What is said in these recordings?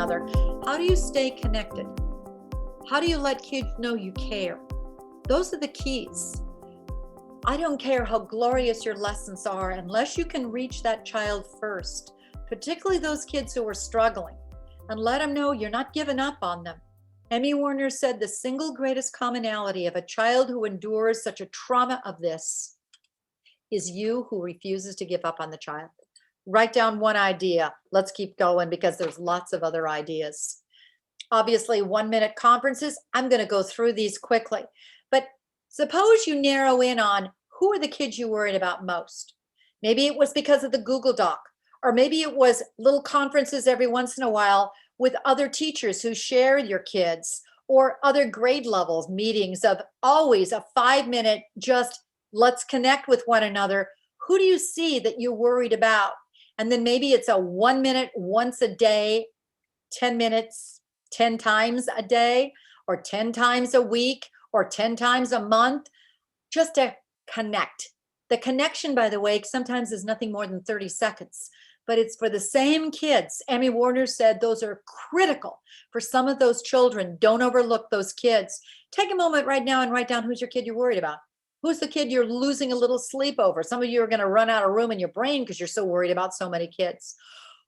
another? How do you stay connected? How do you let kids know you care? Those are the keys. I don't care how glorious your lessons are unless you can reach that child first, particularly those kids who are struggling, and let them know you're not giving up on them. Emmy Warner said the single greatest commonality of a child who endures such a trauma of this is you who refuses to give up on the child. Write down one idea. Let's keep going because there's lots of other ideas. Obviously, 1-minute conferences, I'm going to go through these quickly. But suppose you narrow in on who are the kids you worried about most. Maybe it was because of the Google Doc, or maybe it was little conferences every once in a while with other teachers who share your kids, or other grade levels meetings of always a 5-minute, just let's connect with one another. Who do you see that you're worried about? And then maybe it's a 1-minute once a day, 10 minutes, 10 times a day, or 10 times a week, or 10 times a month, just to connect. The connection, by the way, sometimes is nothing more than 30 seconds, but it's for the same kids. Emmy Warner said those are critical for some of those children. Don't overlook those kids. Take a moment right now and write down who's your kid you're worried about. Who's the kid you're losing a little sleep over? Some of you are going to run out of room in your brain because you're so worried about so many kids.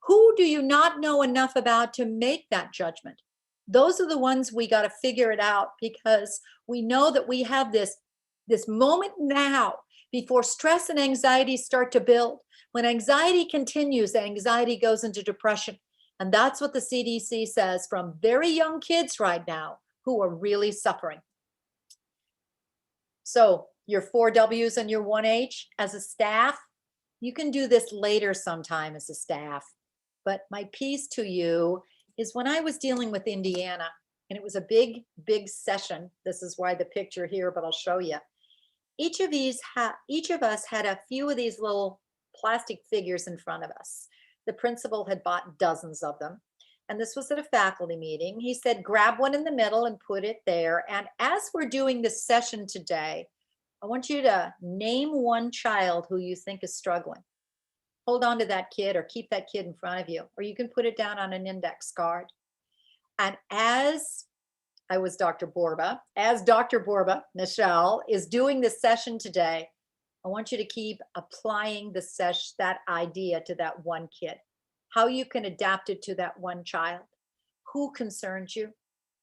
Who do you not know enough about to make that judgment? Those are the ones we got to figure it out, because we know that we have this moment now before stress and anxiety start to build. When anxiety continues, anxiety goes into depression. And that's what the CDC says from very young kids right now who are really suffering. So your 4 W's and your 1 H as a staff, you can do this later sometime as a staff. But my piece to you is when I was dealing with Indiana, and it was a big, big session. This is why the picture here, but I'll show you. Each of us had a few of these little plastic figures in front of us. The principal had bought dozens of them. And this was at a faculty meeting. He said, grab one in the middle and put it there. And as we're doing this session today, I want you to name one child who you think is struggling. Hold on to that kid or keep that kid in front of you, or you can put it down on an index card. And as I was Dr. Borba, as Dr. Borba, Michelle, is doing this session today, I want you to keep applying that idea to that one kid, how you can adapt it to that one child. Who concerns you?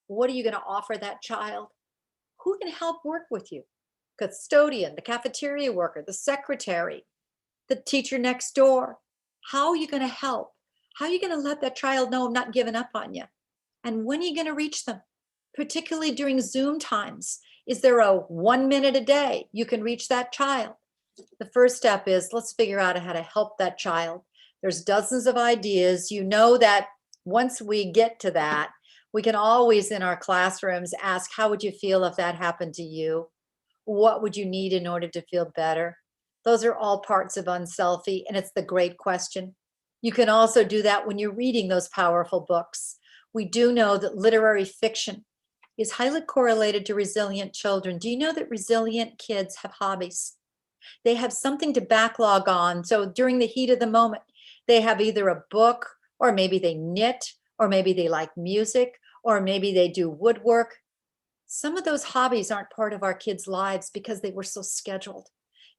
What are you going to offer that child? Who can help work with you? Custodian, the cafeteria worker, the secretary, the teacher next door. How are you going to help? How are you going to let that child know I'm not giving up on you? And when are you going to reach them? Particularly during Zoom times. Is there a 1 minute a day you can reach that child? The first step is let's figure out how to help that child. There's dozens of ideas. You know that once we get to that, we can always in our classrooms ask, how would you feel if that happened to you? What would you need in order to feel better? Those are all parts of Unselfie, and it's the great question. You can also do that when you're reading those powerful books. We do know that literary fiction is highly correlated to resilient children. Do you know that resilient kids have hobbies? They have something to backlog on. So during the heat of the moment, they have either a book, or maybe they knit, or maybe they like music, or maybe they do woodwork. Some of those hobbies aren't part of our kids' lives because they were so scheduled.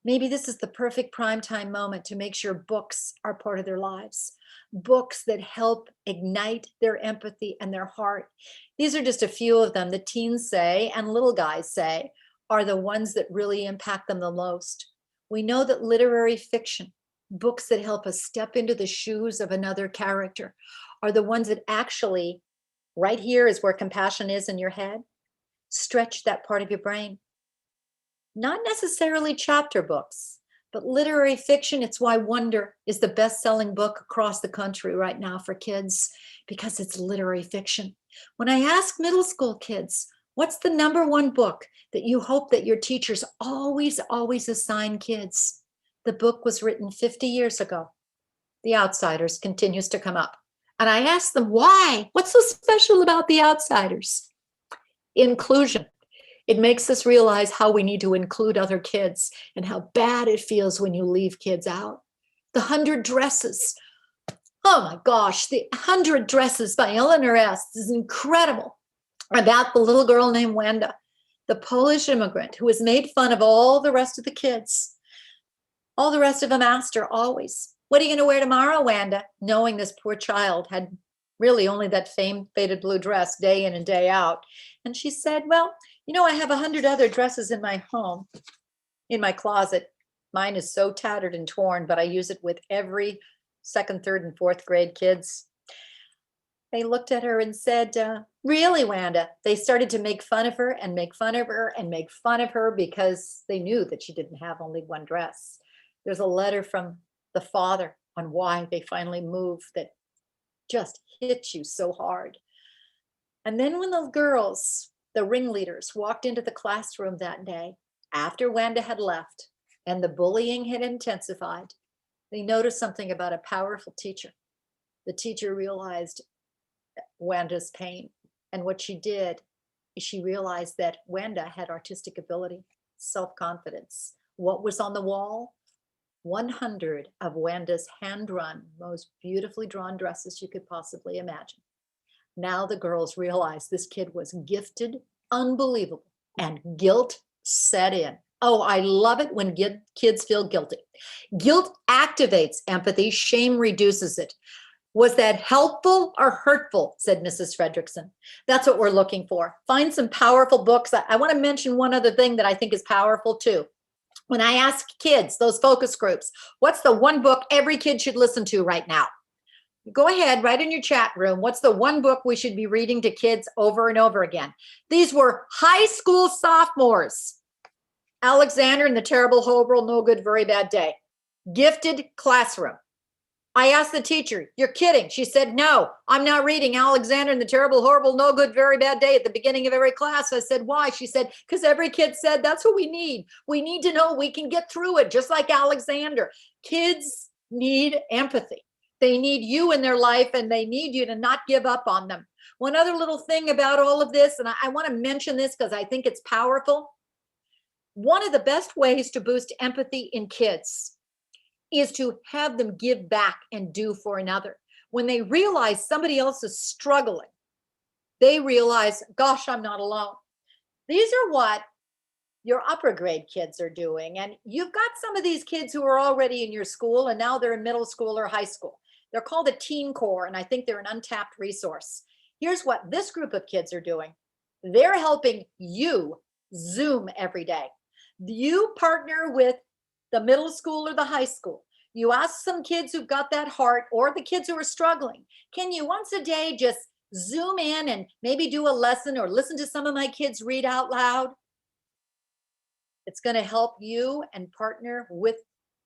Maybe this is the perfect primetime moment to make sure books are part of their lives. Books that help ignite their empathy and their heart. These are just a few of them. The teens say, and little guys say, are the ones that really impact them the most. We know that literary fiction, books that help us step into the shoes of another character, are the ones that actually, right here is where compassion is in your head, stretch that part of your brain. Not necessarily chapter books, but literary fiction. It's why Wonder is the best-selling book across the country right now for kids, because it's literary fiction. When I ask middle school kids, what's the #1 book that you hope that your teachers always assign kids? The book was written 50 years ago. The Outsiders continues to come up. And I ask them, why? What's so special about The Outsiders? Inclusion. It makes us realize how we need to include other kids and how bad it feels when you leave kids out. The 100 Dresses. Oh my gosh, the 100 Dresses by Eleanor S. is incredible, about the little girl named Wanda, the Polish immigrant who was made fun of all the rest of the kids. All the rest of them asked her always, what are you going to wear tomorrow, Wanda? Knowing this poor child had really only that faded blue dress day in and day out. And she said, well, I have 100 other dresses in my home, in my closet. Mine is so tattered and torn, but I use it with every second, third, and fourth grade kids. They looked at her and said, really, Wanda? They started to make fun of her and make fun of her and make fun of her because they knew that she didn't have only one dress. There's a letter from the father on why they finally moved that just hits you so hard. And then when the girls, the ringleaders, walked into the classroom that day, after Wanda had left and the bullying had intensified, they noticed something about a powerful teacher. The teacher realized Wanda's pain. And what she did is she realized that Wanda had artistic ability, self-confidence. What was on the wall? 100 of Wanda's hand-drawn, most beautifully drawn dresses you could possibly imagine. Now the girls realized this kid was gifted, unbelievable, and guilt set in. Oh, I love it when kids feel guilty. Guilt activates empathy, shame reduces it. Was that helpful or hurtful, said Mrs. Fredrickson. That's what we're looking for. Find some powerful books. I want to mention one other thing that I think is powerful too. When I ask kids, those focus groups, what's the one book every kid should listen to right now? Go ahead, write in your chat room. What's the one book we should be reading to kids over and over again? These were high school sophomores. Alexander and the Terrible, Horrible, No Good, Very Bad Day. Gifted classroom. I asked the teacher, you're kidding. She said, no, I'm not reading Alexander and the Terrible, Horrible, No Good, Very Bad Day at the beginning of every class. I said, why? She said, because every kid said, that's what we need. We need to know we can get through it, just like Alexander. Kids need empathy. They need you in their life, and they need you to not give up on them. One other little thing about all of this, and I want to mention this because I think it's powerful. One of the best ways to boost empathy in kids is to have them give back and do for another. When they realize somebody else is struggling, they realize, gosh, I'm not alone. These are what your upper grade kids are doing. And you've got some of these kids who are already in your school, and now they're in middle school or high school. They're called a Teen Corps, and I think they're an untapped resource. Here's what this group of kids are doing. They're helping you Zoom every day. You partner with the middle school or the high school. You ask some kids who've got that heart, or the kids who are struggling, can you once a day just Zoom in and maybe do a lesson or listen to some of my kids read out loud? It's going to help you and partner with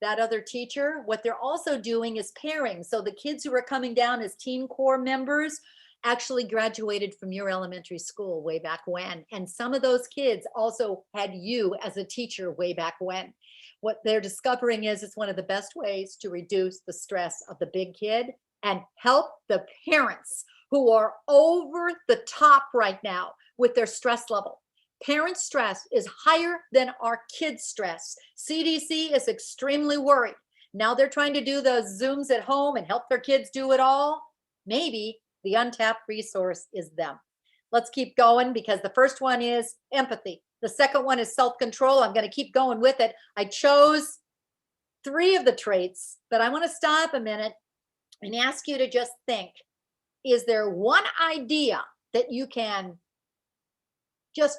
that other teacher. What they're also doing is pairing. So the kids who are coming down as Teen Corps members actually graduated from your elementary school way back when. And some of those kids also had you as a teacher way back when. What they're discovering is it's one of the best ways to reduce the stress of the big kid and help the parents who are over the top right now with their stress level. Parent stress is higher than our kids' stress. CDC is extremely worried. Now they're trying to do the Zooms at home and help their kids do it all. Maybe the untapped resource is them. Let's keep going, because the first one is empathy. The second one is self-control. I'm going to keep going with it. I chose 3 of the traits, but I want to stop a minute and ask you to just think, is there one idea that you can just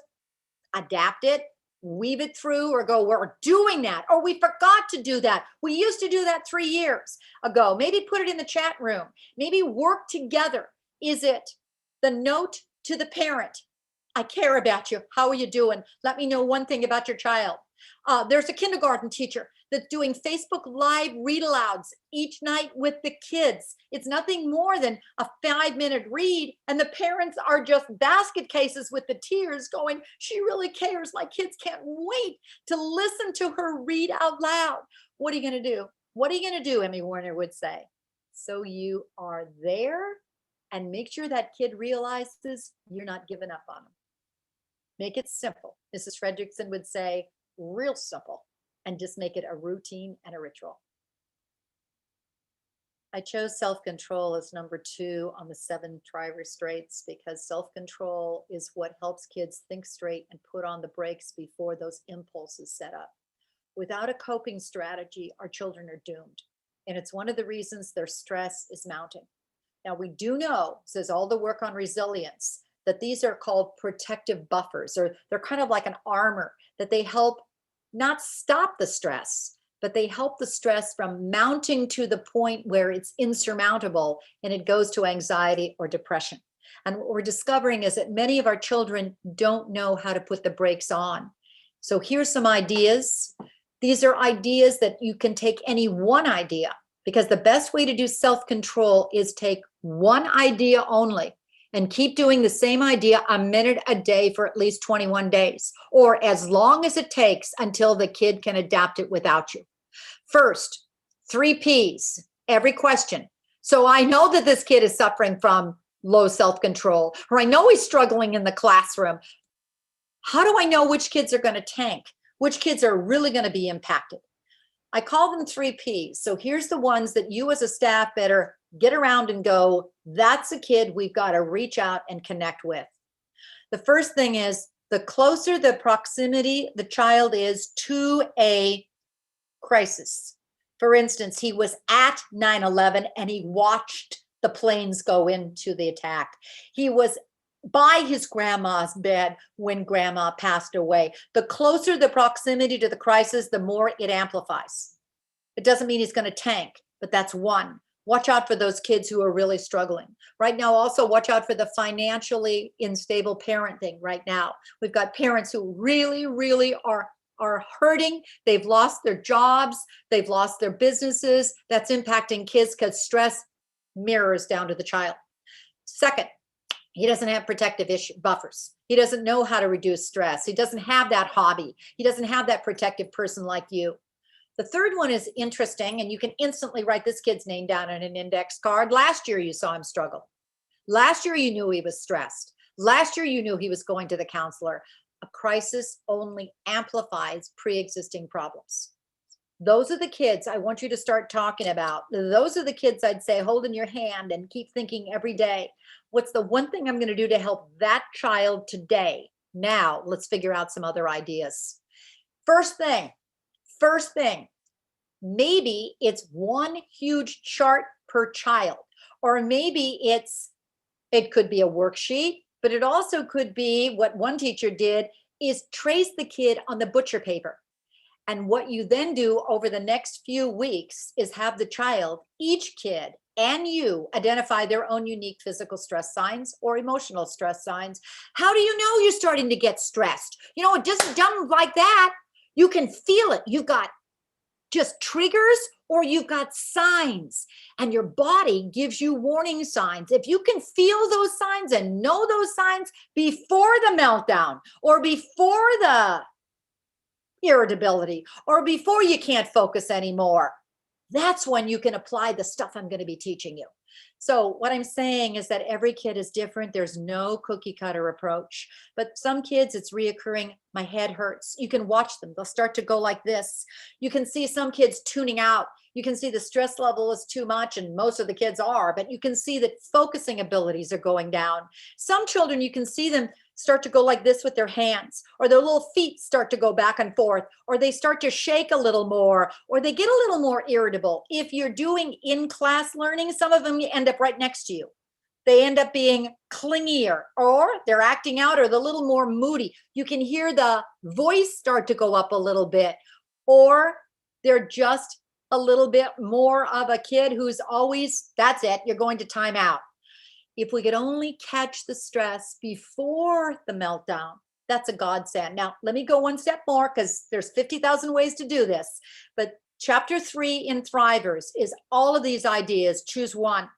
adapt it, weave it through, or go, we're doing that, or we forgot to do that. We used to do that 3 years ago. Maybe put it in the chat room. Maybe work together. Is it the note to the parent? I care about you. How are you doing? Let me know one thing about your child. There's a kindergarten teacher that's doing Facebook Live read alouds each night with the kids. It's nothing more than a 5-minute read, and the parents are just basket cases with the tears going, she really cares. My kids can't wait to listen to her read out loud. What are you going to do? What are you going to do, Emmy Warner would say? So you are there, and make sure that kid realizes you're not giving up on them. Make it simple. Mrs. Fredrickson would say, real simple, and just make it a routine and a ritual. I chose self-control as number 2 on the 7 try restraints because self-control is what helps kids think straight and put on the brakes before those impulses set up. Without a coping strategy, our children are doomed. And it's one of the reasons their stress is mounting. Now, we do know, says all the work on resilience, that these are called protective buffers, or they're kind of like an armor that they help not stop the stress, but they help the stress from mounting to the point where it's insurmountable and it goes to anxiety or depression. And what we're discovering is that many of our children don't know how to put the brakes on. So here's some ideas. These are ideas that you can take any one idea, because the best way to do self-control is take one idea only and keep doing the same idea a minute a day for at least 21 days, or as long as it takes until the kid can adapt it without you. First, 3 Ps, every question. So I know that this kid is suffering from low self-control, or I know he's struggling in the classroom. How do I know which kids are going to tank? Which kids are really going to be impacted? I call them 3 Ps. So here's the ones that you as a staff better get around and go, that's a kid we've got to reach out and connect with. The first thing is, the closer the proximity the child is to a crisis. For instance, he was at 9/11 and he watched the planes go into the attack. He was by his grandma's bed when grandma passed away. The closer the proximity to the crisis, the more it amplifies. It doesn't mean he's going to tank, but that's one. Watch out for those kids who are really struggling. Right now, also watch out for the financially unstable parenting right now. We've got parents who really are hurting. They've lost their jobs. They've lost their businesses. That's impacting kids because stress mirrors down to the child. Second, he doesn't have protective buffers. He doesn't know how to reduce stress. He doesn't have that hobby. He doesn't have that protective person like you. The third one is interesting, and you can instantly write this kid's name down on an index card. Last year, you saw him struggle. Last year, you knew he was stressed. Last year, you knew he was going to the counselor. A crisis only amplifies pre-existing problems. Those are the kids I want you to start talking about. Those are the kids I'd say hold in your hand and keep thinking every day, what's the one thing I'm going to do to help that child today? Now, let's figure out some other ideas. First thing, maybe it's one huge chart per child, or maybe it could be a worksheet, but it also could be what one teacher did is trace the kid on the butcher paper. And what you then do over the next few weeks is have the child, each kid and you, identify their own unique physical stress signs or emotional stress signs. How do you know you're starting to get stressed? You know, it doesn't done like that. You can feel it. You've got just triggers or you've got signs, and your body gives you warning signs. If you can feel those signs and know those signs before the meltdown or before the irritability or before you can't focus anymore, that's when you can apply the stuff I'm going to be teaching you. So what I'm saying is that every kid is different. There's no cookie cutter approach, but some kids it's reoccurring. My head hurts. You can watch them. They'll start to go like this. You can see some kids tuning out. You can see the stress level is too much, and most of the kids are, but you can see that focusing abilities are going down. Some children, you can see them start to go like this with their hands, or their little feet start to go back and forth, or they start to shake a little more, or they get a little more irritable. If you're doing in-class learning, some of them end up right next to you. They end up being clingier, or they're acting out, or they're a little more moody. You can hear the voice start to go up a little bit, or they're just a little bit more of a kid who's always, that's it, you're going to time out. If we could only catch the stress before the meltdown, that's a godsend. Now, let me go one step more because there's 50,000 ways to do this. But chapter 3 in Thrivers is all of these ideas, choose one.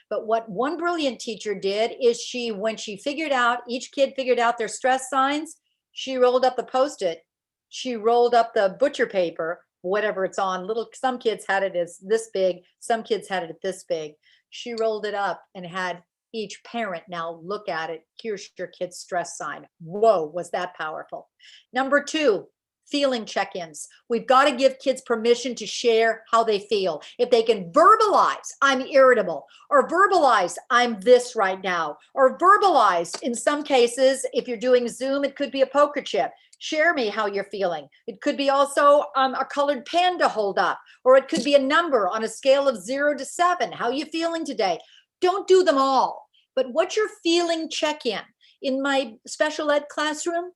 But what one brilliant teacher did is when she figured out, each kid figured out their stress signs, she rolled up the Post-it, she rolled up the butcher paper, whatever it's on, some kids had it as this big, some kids had it this big. She rolled it up and had each parent now look at it. Here's your kid's stress sign. Whoa, was that powerful. Number 2, feeling check-ins. We've got to give kids permission to share how they feel. If they can verbalize, I'm irritable, or verbalize, I'm this right now, or verbalize, in some cases, if you're doing Zoom, it could be a poker chip. Share me how you're feeling. It could be also a colored pen to hold up, or it could be a number on a scale of 0 to 7. How are you feeling today? Don't do them all, but what's your feeling check-in? In my special ed classroom,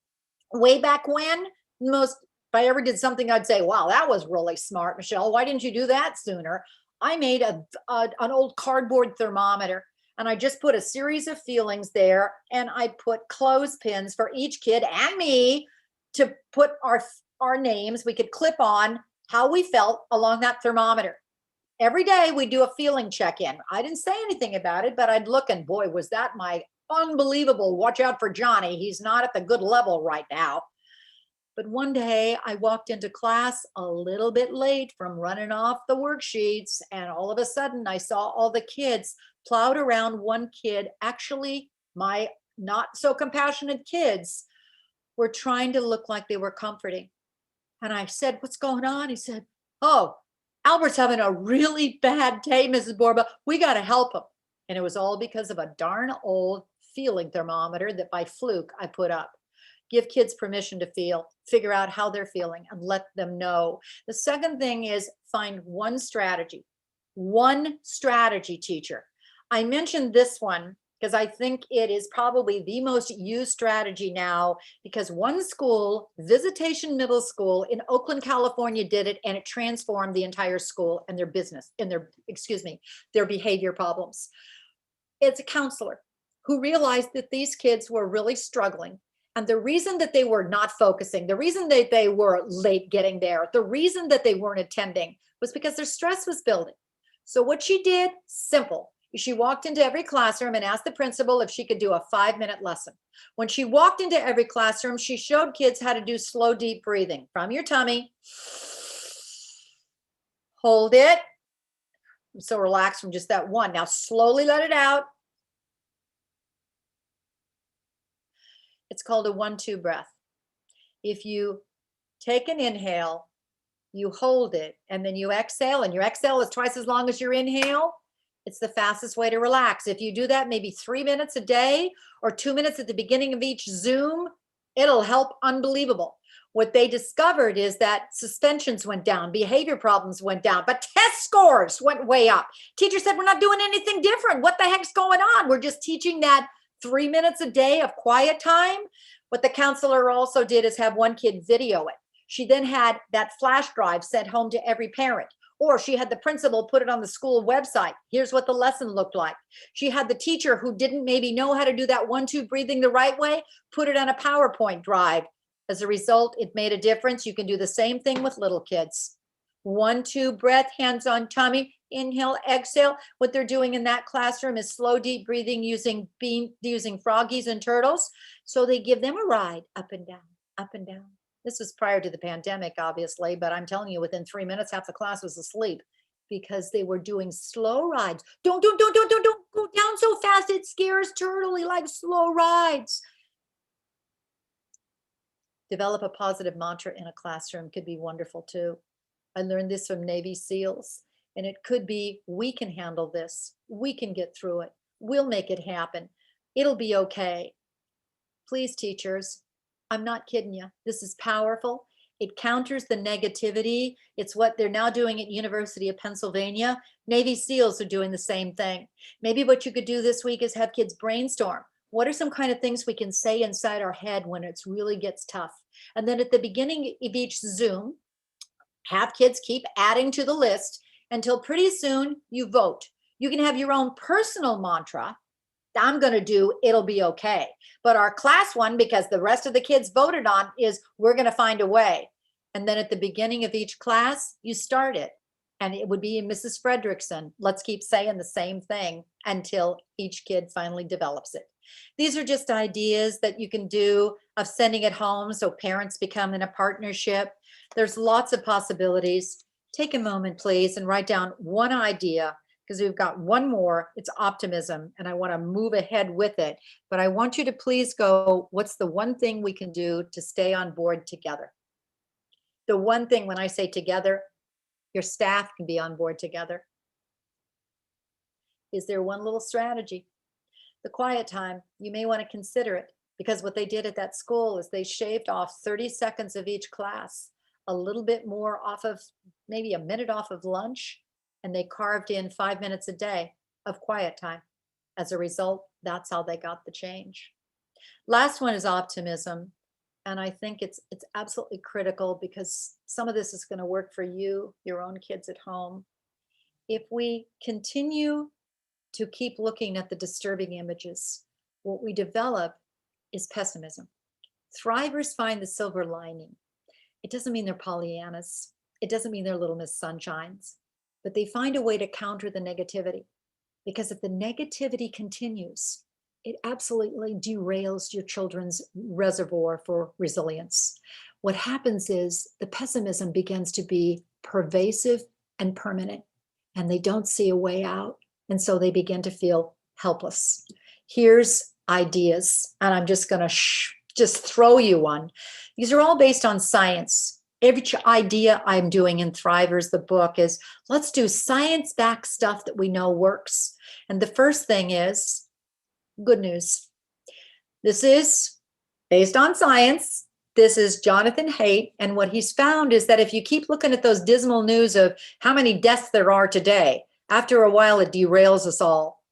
way back when, if I ever did something, I'd say, wow, that was really smart, Michelle. Why didn't you do that sooner? I made an old cardboard thermometer, and I just put a series of feelings there, and I put clothespins for each kid and me to put our names. We could clip on how we felt along that thermometer. Every day we do a feeling check-in. I didn't say anything about it, but I'd look, and boy, was that my unbelievable, watch out for Johnny. He's not at the good level right now. But one day I walked into class a little bit late from running off the worksheets, and all of a sudden I saw all the kids plowed around one kid. Actually, my not so compassionate kids were trying to look like they were comforting. And I said, what's going on? He said, oh, Albert's having a really bad day, Mrs. Borba. We got to help him. And it was all because of a darn old feeling thermometer that by fluke I put up. Give kids permission to feel, figure out how they're feeling, and let them know. The second thing is find one strategy, teacher. I mentioned this one because I think it is probably the most used strategy now, because one school, Visitation Middle School in Oakland, California, did it, and it transformed the entire school and their business, and their behavior problems. It's a counselor who realized that these kids were really struggling. And the reason that they were not focusing, the reason that they were late getting there, the reason that they weren't attending was because their stress was building. So what she did, simple. She walked into every classroom and asked the principal if she could do a 5-minute lesson. When she walked into every classroom, she showed kids how to do slow, deep breathing from your tummy. Hold it. I'm so relaxed from just that one. Now slowly let it out. It's called a 1-2 breath. If you take an inhale, you hold it, and then you exhale, and your exhale is twice as long as your inhale, it's the fastest way to relax. If you do that maybe 3 minutes a day or 2 minutes at the beginning of each Zoom, it'll help unbelievable. What they discovered is that suspensions went down, behavior problems went down, but test scores went way up. Teacher said, we're not doing anything different. What the heck's going on? We're just teaching that 3 minutes a day of quiet time. What the counselor also did is have one kid video it. She then had that flash drive sent home to every parent, or she had the principal put it on the school website. Here's what the lesson looked like. She had the teacher who didn't maybe know how to do that 1-2 breathing the right way, put it on a PowerPoint drive. As a result, it made a difference. You can do the same thing with little kids. 1-2 breath, hands on tummy, inhale, exhale. What they're doing in that classroom is slow, deep breathing using froggies and turtles. So they give them a ride up and down, up and down. This was prior to the pandemic, obviously, but I'm telling you, within 3 minutes, half the class was asleep because they were doing slow rides. Don't go down so fast. It scares Turtle. He likes slow rides. Develop a positive mantra in a classroom could be wonderful too. I learned this from Navy SEALs, and it could be, we can handle this. We can get through it. We'll make it happen. It'll be okay. Please, teachers, I'm not kidding you. This is powerful. It counters the negativity. It's what they're now doing at University of Pennsylvania. Navy SEALs are doing the same thing. Maybe what you could do this week is have kids brainstorm. What are some kind of things we can say inside our head when it really gets tough? And then at the beginning of each Zoom, have kids keep adding to the list until pretty soon you vote. You can have your own personal mantra. I'm going to do, it'll be okay. But our class one, because the rest of the kids voted on, is we're going to find a way. And then at the beginning of each class, you start it. And it would be Mrs. Fredrickson. Let's keep saying the same thing until each kid finally develops it. These are just ideas that you can do of sending it home so parents become in a partnership. There's lots of possibilities. Take a moment, please, and write down one idea, because we've got one more. It's optimism, and I want to move ahead with it. But I want you to please go, what's the one thing we can do to stay on board together? The one thing when I say together, your staff can be on board together. Is there one little strategy? The quiet time, you may want to consider it, because what they did at that school is they shaved off 30 seconds of each class, a little bit more off of, maybe a minute off of lunch, and they carved in 5 minutes a day of quiet time. As a result, that's how they got the change. Last one is optimism. And I think it's absolutely critical, because some of this is going to work for you, your own kids at home. If we continue to keep looking at the disturbing images, what we develop is pessimism. Thrivers find the silver lining. It doesn't mean they're Pollyannas. It doesn't mean they're Little Miss Sunshines, but they find a way to counter the negativity. Because if the negativity continues, it absolutely derails your children's reservoir for resilience. What happens is the pessimism begins to be pervasive and permanent, and they don't see a way out. And so they begin to feel helpless. Here's ideas, and I'm just going to just throw you one. These are all based on science. Every idea I'm doing in Thrivers, the book, is let's do science-backed stuff that we know works. And the first thing is good news. This is based on science. This is Jonathan Haidt, and what he's found is that if you keep looking at those dismal news of how many deaths there are today, after a while it derails us all.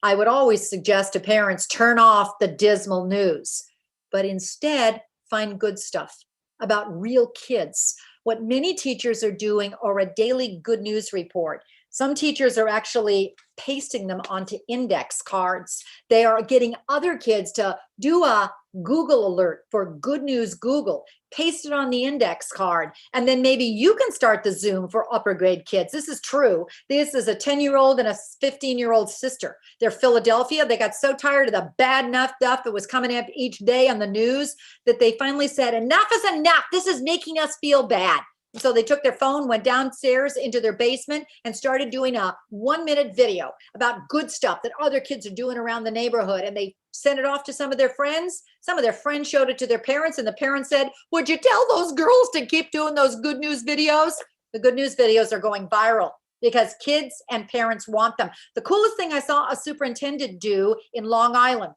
I would always suggest to parents, turn off the dismal news, but instead find good stuff about real kids. What many teachers are doing are a daily good news report. Some teachers are actually pasting them onto index cards. They are getting other kids to do a Google alert for Good News Google, paste it on the index card, and then maybe you can start the Zoom for upper grade kids. This is true. This is a 10-year-old and a 15-year-old sister. They're Philadelphia. They got so tired of the bad enough stuff that was coming up each day on the news that they finally said, enough is enough. This is making us feel bad. So they took their phone, went downstairs into their basement, and started doing a 1-minute video about good stuff that other kids are doing around the neighborhood. And they sent it off to some of their friends. Some of their friends showed it to their parents, and the parents said, would you tell those girls to keep doing those good news videos? The good news videos are going viral because kids and parents want them. The coolest thing I saw a superintendent do in Long Island,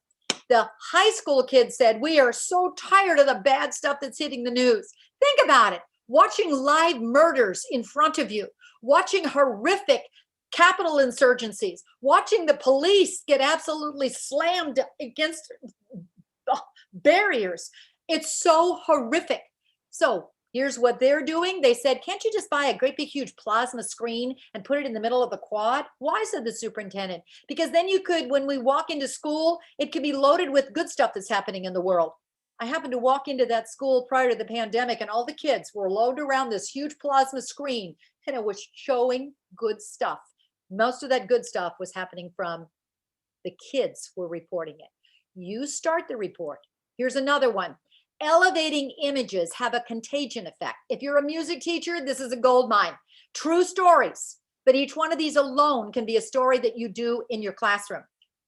the high school kids said, we are so tired of the bad stuff that's hitting the news. Think about it. Watching live murders in front of you, watching horrific Capitol insurgencies, watching the police get absolutely slammed against barriers. It's so horrific. So here's what they're doing. They said, can't you just buy a great big huge plasma screen and put it in the middle of the quad? Why, said the superintendent? Because then you could, when we walk into school, it could be loaded with good stuff that's happening in the world. I happened to walk into that school prior to the pandemic, and all the kids were loaded around this huge plasma screen, and it was showing good stuff. Most of that good stuff was happening from the kids were reporting it. You start the report. Here's another one. Elevating images have a contagion effect. If you're a music teacher, this is a gold mine. True stories, but each one of these alone can be a story that you do in your classroom.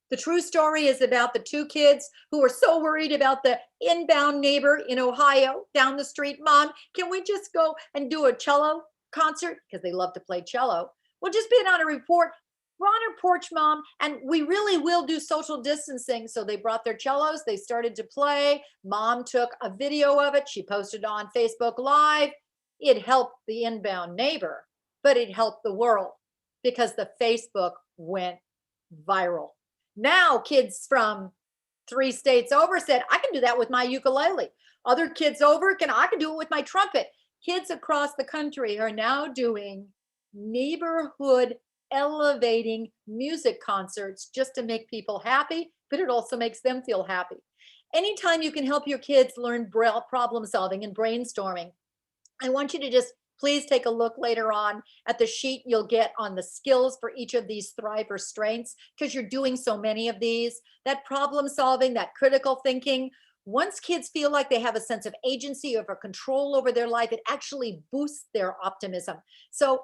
The true story is about the 2 kids who were so worried about the inbound neighbor in Ohio down the street. Mom, can we just go and do a cello concert? Because they love to play cello. We'll just be on a report. We're on our porch, Mom, and we really will do social distancing. So they brought their cellos. They started to play. Mom took a video of it. She posted on Facebook Live. It helped the inbound neighbor, but it helped the world because the Facebook went viral. Now kids from 3 states over said, I can do that with my ukulele. Other kids over, I can do it with my trumpet. Kids across the country are now doing neighborhood elevating music concerts just to make people happy, but it also makes them feel happy. Anytime you can help your kids learn problem solving and brainstorming, I want you to just please take a look later on at the sheet you'll get on the skills for each of these Thriver strengths, because you're doing so many of these. That problem solving, that critical thinking, once kids feel like they have a sense of agency or control over their life, it actually boosts their optimism. So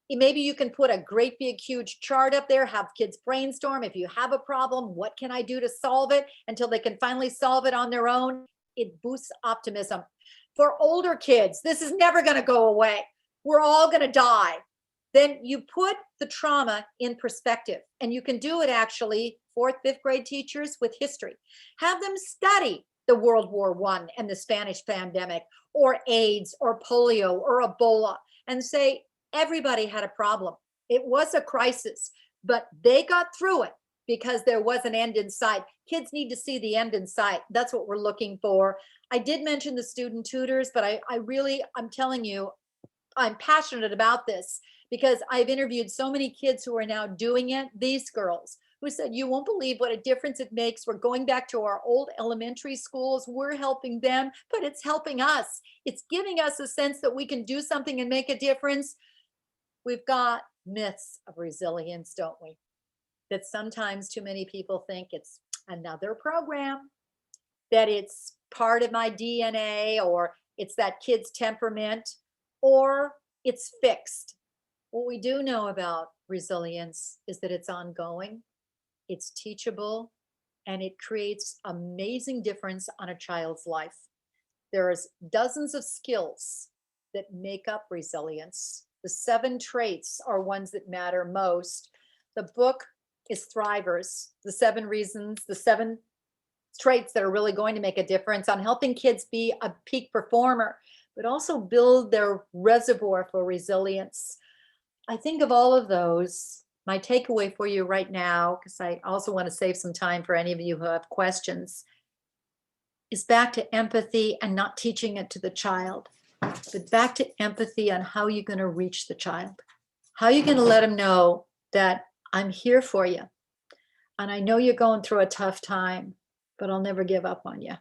maybe you can put a great big huge chart up there, have kids brainstorm. If you have a problem, what can I do to solve it, until they can finally solve it on their own? It boosts optimism. for older kids, this is never going to go away. We're all going to die. Then you put the trauma in perspective, and you can do it actually, 4th, 5th grade teachers with history. Have them study the World War I and the Spanish pandemic, or AIDS, or polio, or Ebola, and say, everybody had a problem. It was a crisis, but they got through it because there was an end in sight. Kids need to see the end in sight. That's what we're looking for. I did mention the student tutors, but I'm telling you, I'm passionate about this because I've interviewed so many kids who are now doing it. These girls who said, you won't believe what a difference it makes. We're going back to our old elementary schools. We're helping them, but it's helping us. It's giving us a sense that we can do something and make a difference. We've got myths of resilience, don't we? That sometimes too many people think it's another program, that it's part of my DNA, or it's that kid's temperament, or it's fixed. What we do know about resilience is that it's ongoing, it's teachable, and it creates amazing difference on a child's life. There's dozens of skills that make up resilience. The 7 traits are ones that matter most. The book is Thrivers, the 7 reasons, the 7 traits that are really going to make a difference on helping kids be a peak performer, but also build their reservoir for resilience. I think of all of those, my takeaway for you right now, because I also want to save some time for any of you who have questions, is back to empathy and not teaching it to the child, but back to empathy on how you're going to reach the child. How you're going to let them know that I'm here for you. And I know you're going through a tough time, but I'll never give up on you.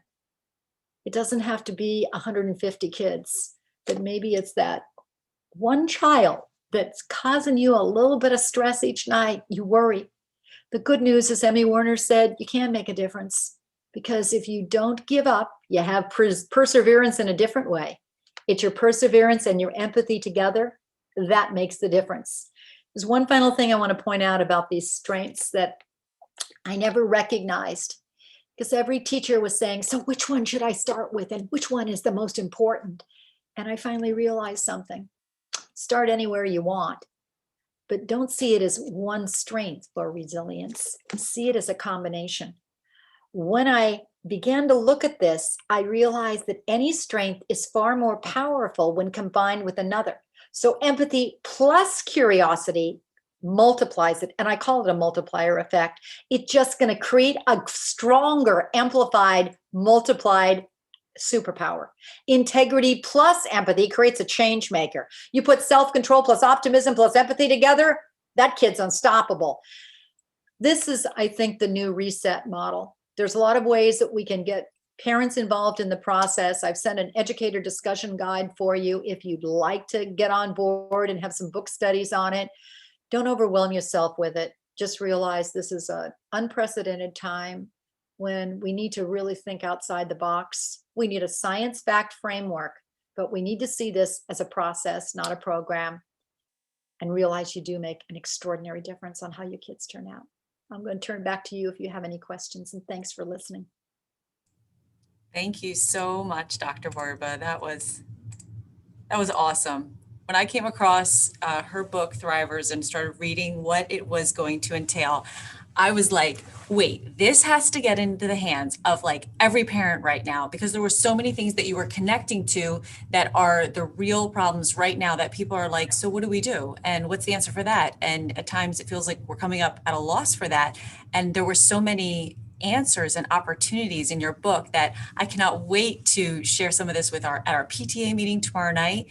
It doesn't have to be 150 kids, but maybe it's that one child that's causing you a little bit of stress each night. You worry. The good news, as Emmy Werner said, you can make a difference, because if you don't give up, you have perseverance in a different way. It's your perseverance and your empathy together that makes the difference. There's one final thing I want to point out about these strengths that I never recognized, because every teacher was saying, so which one should I start with and which one is the most important? And I finally realized something. Start anywhere you want, but don't see it as one strength for resilience. See it as a combination. When I began to look at this, I realized that any strength is far more powerful when combined with another. So empathy plus curiosity multiplies it. And I call it a multiplier effect. It's just going to create a stronger, amplified, multiplied superpower. Integrity plus empathy creates a change maker. You put self-control plus optimism plus empathy together, that kid's unstoppable. This is, I think, the new reset model. There's a lot of ways that we can get parents involved in the process. I've sent an educator discussion guide for you if you'd like to get on board and have some book studies on it. Don't overwhelm yourself with it. Just realize this is an unprecedented time when we need to really think outside the box. We need a science-backed framework, but we need to see this as a process, not a program, and realize you do make an extraordinary difference on how your kids turn out. I'm going to turn back to you if you have any questions, and thanks for listening. Thank you so much, Dr. Borba. That was awesome. When I came across her book, Thrivers, and started reading what it was going to entail, I was like, wait, this has to get into the hands of like every parent right now, because there were so many things that you were connecting to that are the real problems right now that people are like, so what do we do? And what's the answer for that? And at times it feels like we're coming up at a loss for that. And there were so many answers and opportunities in your book that I cannot wait to share some of this with at our PTA meeting tomorrow night.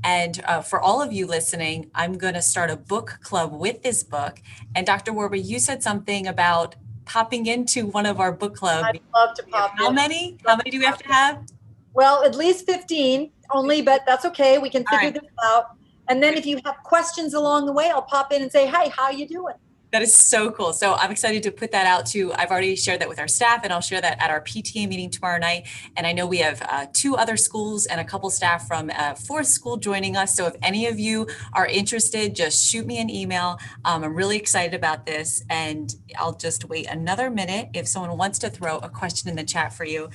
And for all of you listening, I'm going to start a book club with this book. And Dr. Borba, you said something about popping into one of our book clubs. I'd love to pop in. How many? How many do we have to have? Well, at least 15 only, but that's okay. We can figure this out. And then if you have questions along the way, I'll pop in and say, hey, how you doing? That is so cool. So I'm excited to put that out too. I've already shared that with our staff, and I'll share that at our PTA meeting tomorrow night. And I know we have 2 other schools and a couple staff from 4th school joining us. So if any of you are interested, just shoot me an email. I'm really excited about this, and I'll just wait another minute if someone wants to throw a question in the chat for you.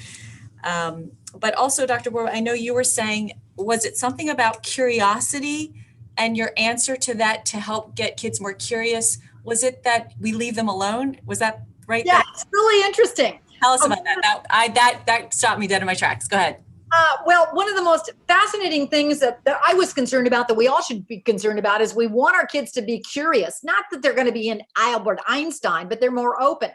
But also, Dr. Borba, I know you were saying, was it something about curiosity and your answer to that to help get kids more curious? Was it that we leave them alone? Was that right? Yeah, it's really interesting. Tell us Um, about that. That stopped me dead in my tracks. Go ahead. Well, one of the most fascinating things that I was concerned about, that we all should be concerned about, is we want our kids to be curious. Not that they're going to be an Albert Einstein, but they're more open.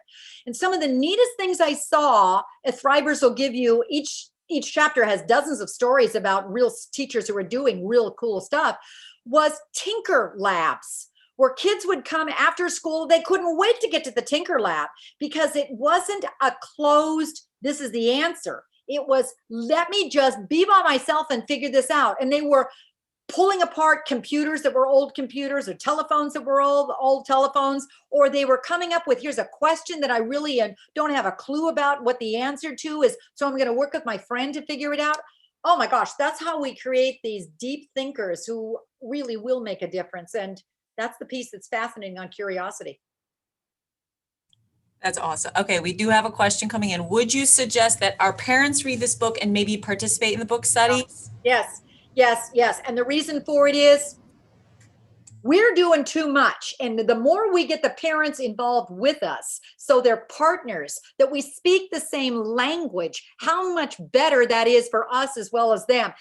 And some of the neatest things I saw, as Thrivers will give you, each chapter has dozens of stories about real teachers who are doing real cool stuff, was Tinker Labs, where kids would come after school. They couldn't wait to get to the Tinker Lab because it wasn't a closed, this is the answer. It was, let me just be by myself and figure this out. And they were pulling apart computers that were old computers, or telephones that were old telephones, or they were coming up with, here's a question that I really don't have a clue about what the answer to is, so I'm going to work with my friend to figure it out. Oh my gosh, that's how we create these deep thinkers who really will make a difference. And that's the piece that's fascinating on curiosity. That's awesome. Okay, we do have a question coming in. Would you suggest that our parents read this book and maybe participate in the book study? Yes, yes, yes. And the reason for it is we're doing too much. And the more we get the parents involved with us, so they're partners, that we speak the same language, how much better that is for us as well as them.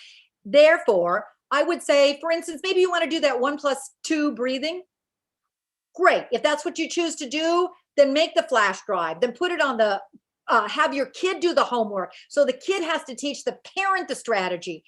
Therefore, I would say, for instance, maybe you want to do that 1+2 breathing. Great. If that's what you choose to do, then make the flash drive, then put it on the, have your kid do the homework. So the kid has to teach the parent the strategy.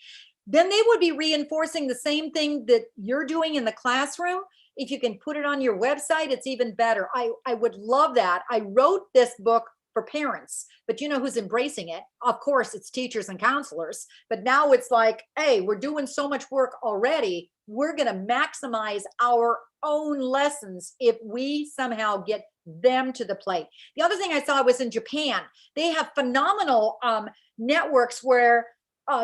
Then they would be reinforcing the same thing that you're doing in the classroom. If you can put it on your website, it's even better. I would love that. I wrote this book for parents, but you know who's embracing it? Of course, it's teachers and counselors. But now it's like, hey, we're doing so much work already. We're going to maximize our own lessons if we somehow get them to the plate. The other thing I saw was in Japan. They have phenomenal networks where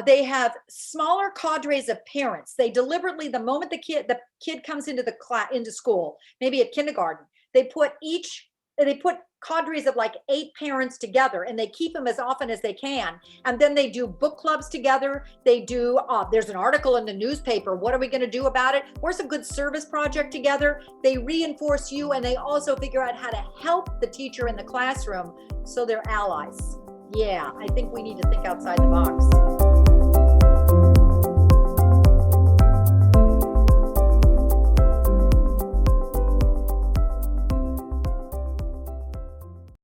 they have smaller cadres of parents. They deliberately, the moment the kid comes into the class, into school, maybe at kindergarten, they put cadres of like 8 parents together, and they keep them as often as they can. And then they do book clubs together. They do, there's an article in the newspaper. What are we going to do about it? Where's a good service project together? They reinforce you, and they also figure out how to help the teacher in the classroom, so they're allies. Yeah, I think we need to think outside the box.